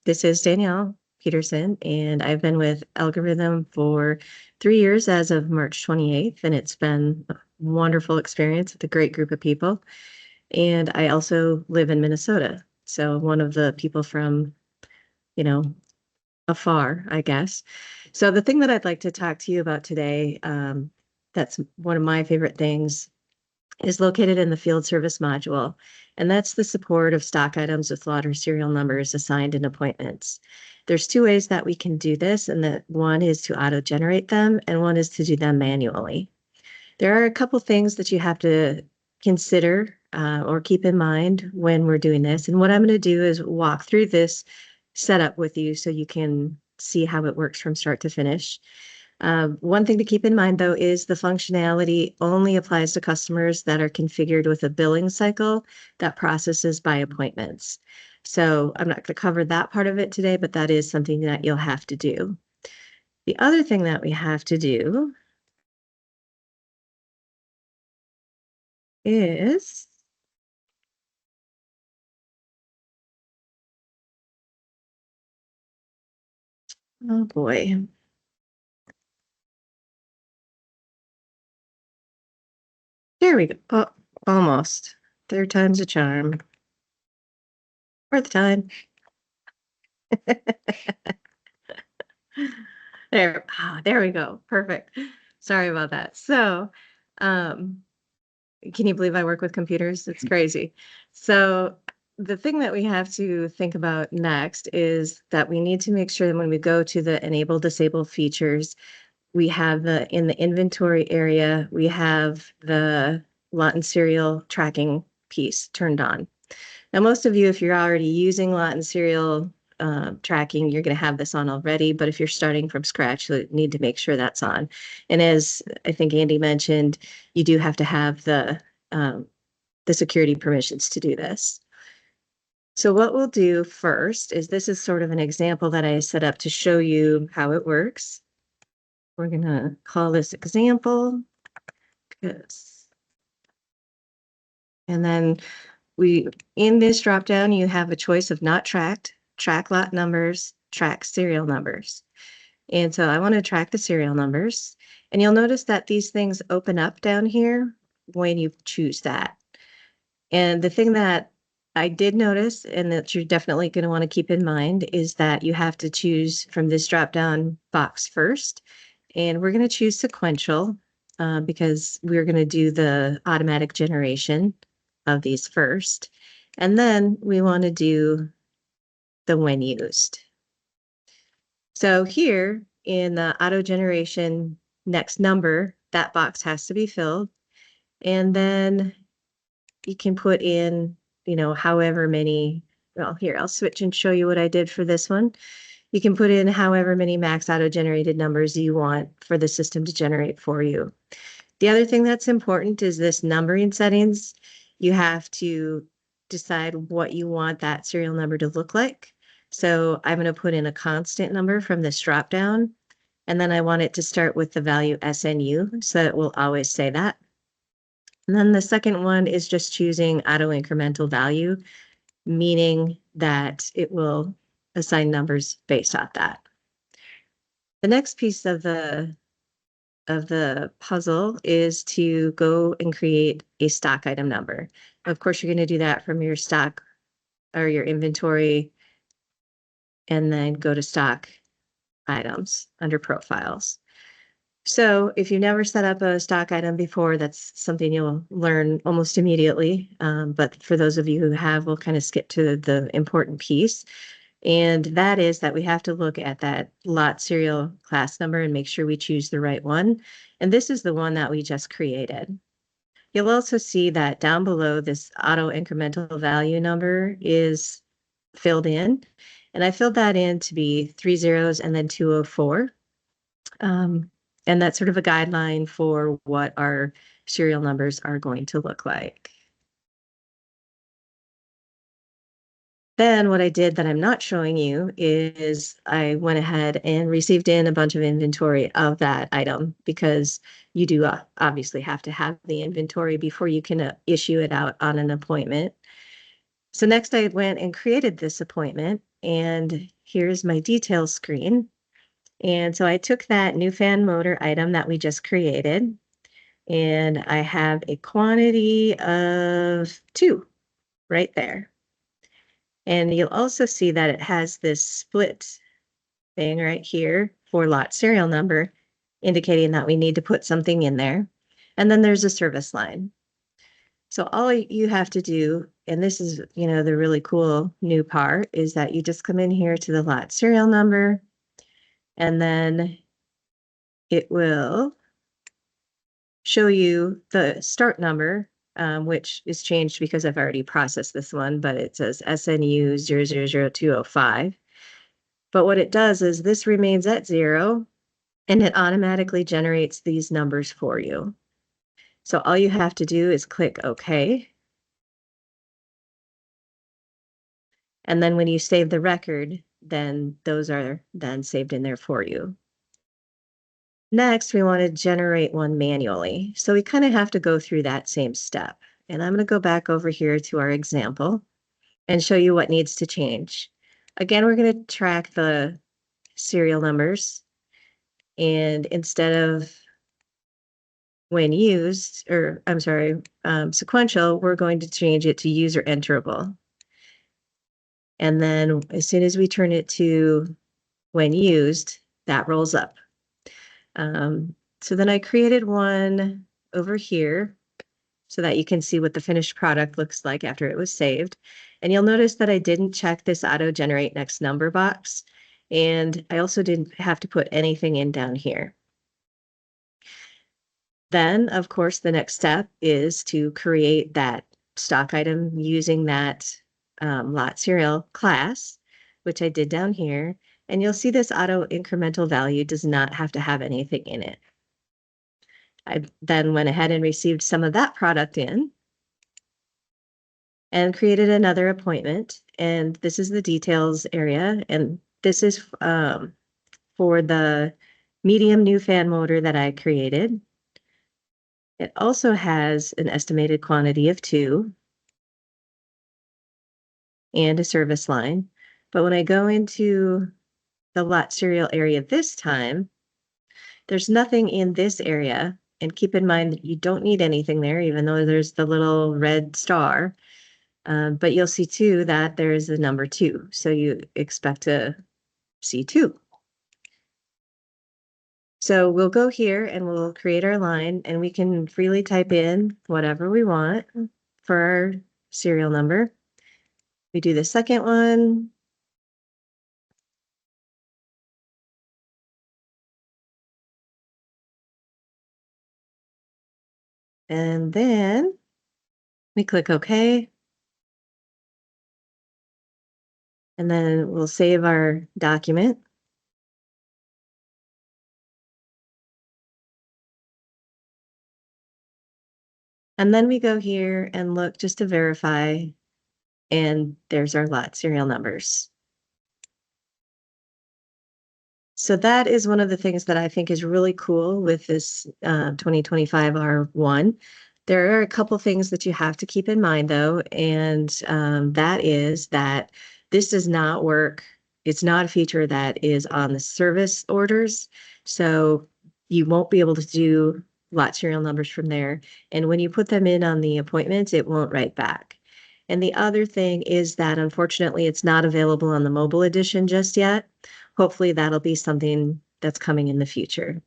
This is Danielle Peterson, and I've been with Algorithm for 3 years as of March 28th, and it's been a wonderful experience with a great group of people. And I also live in Minnesota, so one of the people from, you know, afar, I guess. So the thing that I'd like to talk to you about today, that's one of my favorite things, is located in the field service module, and that's the support of stock items with lot or serial numbers assigned in appointments. There's two ways that we can do this, and that one is to auto-generate them, and one is to do them manually. There are a couple things that you have to consider or keep in mind when we're doing this. And what I'm going to do is walk through this setup with you so you can see how it works from start to finish. One thing to keep in mind, though, is the functionality only applies to customers that are configured with a billing cycle that processes by appointments. So I'm not going to cover that part of it today, but that is something that you'll have to do. The other thing that we have to do is oh boy. There we go. Oh, almost. Third time's a charm. Fourth time. There we go. Perfect. Sorry about that. So, um, can you believe I work with computers? It's crazy. So, the thing that we have to think about next is that we need to make sure that when we go to the enable disable features, we have in the inventory area, we have the lot and serial tracking piece turned on. Now, most of you, if you're already using lot and serial tracking, you're going to have this on already. But if you're starting from scratch, you need to make sure that's on. And as I think Andy mentioned, you do have to have the security permissions to do this. So what we'll do first is this is sort of an example that I set up to show you how it works. We're going to call this example. And then in this dropdown, you have a choice of not tracked, track lot numbers, track serial numbers. And so I want to track the serial numbers. And you'll notice that these things open up down here when you choose that. And the thing that I did notice, and that you're definitely going to want to keep in mind, is that you have to choose from this drop-down box first. And we're going to choose sequential because we're going to do the automatic generation of these first. And then we want to do the when used. So here in the auto generation next number, that box has to be filled. And then you can put in, however many, well, here, I'll switch and show you what I did for this one. You can put in however many max auto-generated numbers you want for the system to generate for you. The other thing that's important is this numbering settings. You have to decide what you want that serial number to look like. So I'm going to put in a constant number from this dropdown, and then I want it to start with the value SNU, so it will always say that. And then the second one is just choosing auto incremental value, meaning that it will assign numbers based off that. The next piece of the puzzle is to go and create a stock item number. Of course, you're going to do that from your stock or your inventory, and then go to stock items under profiles. So if you've never set up a stock item before, that's something you'll learn almost immediately. But for those of you who have, we'll kind of skip to the important piece. And that is that we have to look at that lot serial class number and make sure we choose the right one. And this is the one that we just created. You'll also see that down below, this auto incremental value number is filled in. And I filled that in to be 3 zeros and then 204. And that's sort of a guideline for what our serial numbers are going to look like. Then what I did that I'm not showing you is I went ahead and received in a bunch of inventory of that item, because you do obviously have to have the inventory before you can issue it out on an appointment. So next I went and created this appointment, and here's my details screen. And so I took that new fan motor item that we just created, and I have a quantity of 2 right there. And you'll also see that it has this split thing right here for lot serial number, indicating that we need to put something in there. And then there's a service line. So all you have to do, and this is, the really cool new part, is that you just come in here to the lot serial number, and then it will show you the start number, which is changed because I've already processed this one, but it says SNU 000205. But what it does is this remains at 0, and it automatically generates these numbers for you. So all you have to do is click OK. And then when you save the record, then those are then saved in there for you. Next, we want to generate one manually. So we kind of have to go through that same step. And I'm going to go back over here to our example and show you what needs to change. Again, we're going to track the serial numbers. And instead of when used, or I'm sorry, sequential, we're going to change it to user enterable. And then as soon as we turn it to when used, that rolls up. So then I created one over here so that you can see what the finished product looks like after it was saved. And you'll notice that I didn't check this auto generate next number box. And I also didn't have to put anything in down here. Then, of course, the next step is to create that stock item using that lot serial class, which I did down here. And you'll see this auto incremental value does not have to have anything in it. I then went ahead and received some of that product in and created another appointment. And this is the details area. And this is for the medium new fan motor that I created. It also has an estimated quantity of 2 and a service line. But when I go into the lot serial area this time, there's nothing in this area. And keep in mind that you don't need anything there, even though there's the little red star. But you'll see too that there is a number 2. So you expect to see 2. So we'll go here and we'll create our line, and we can freely type in whatever we want for our serial number. We do the second one. And then we click OK. And then we'll save our document. And then we go here and look just to verify, and there's our lot serial numbers. So that is one of the things that I think is really cool with this 2025R1. There are a couple things that you have to keep in mind, though, and that is that this does not work. It's not a feature that is on the service orders, so you won't be able to do lot serial numbers from there. And when you put them in on the appointments, it won't write back. And the other thing is that unfortunately, it's not available on the mobile edition just yet. Hopefully that'll be something that's coming in the future.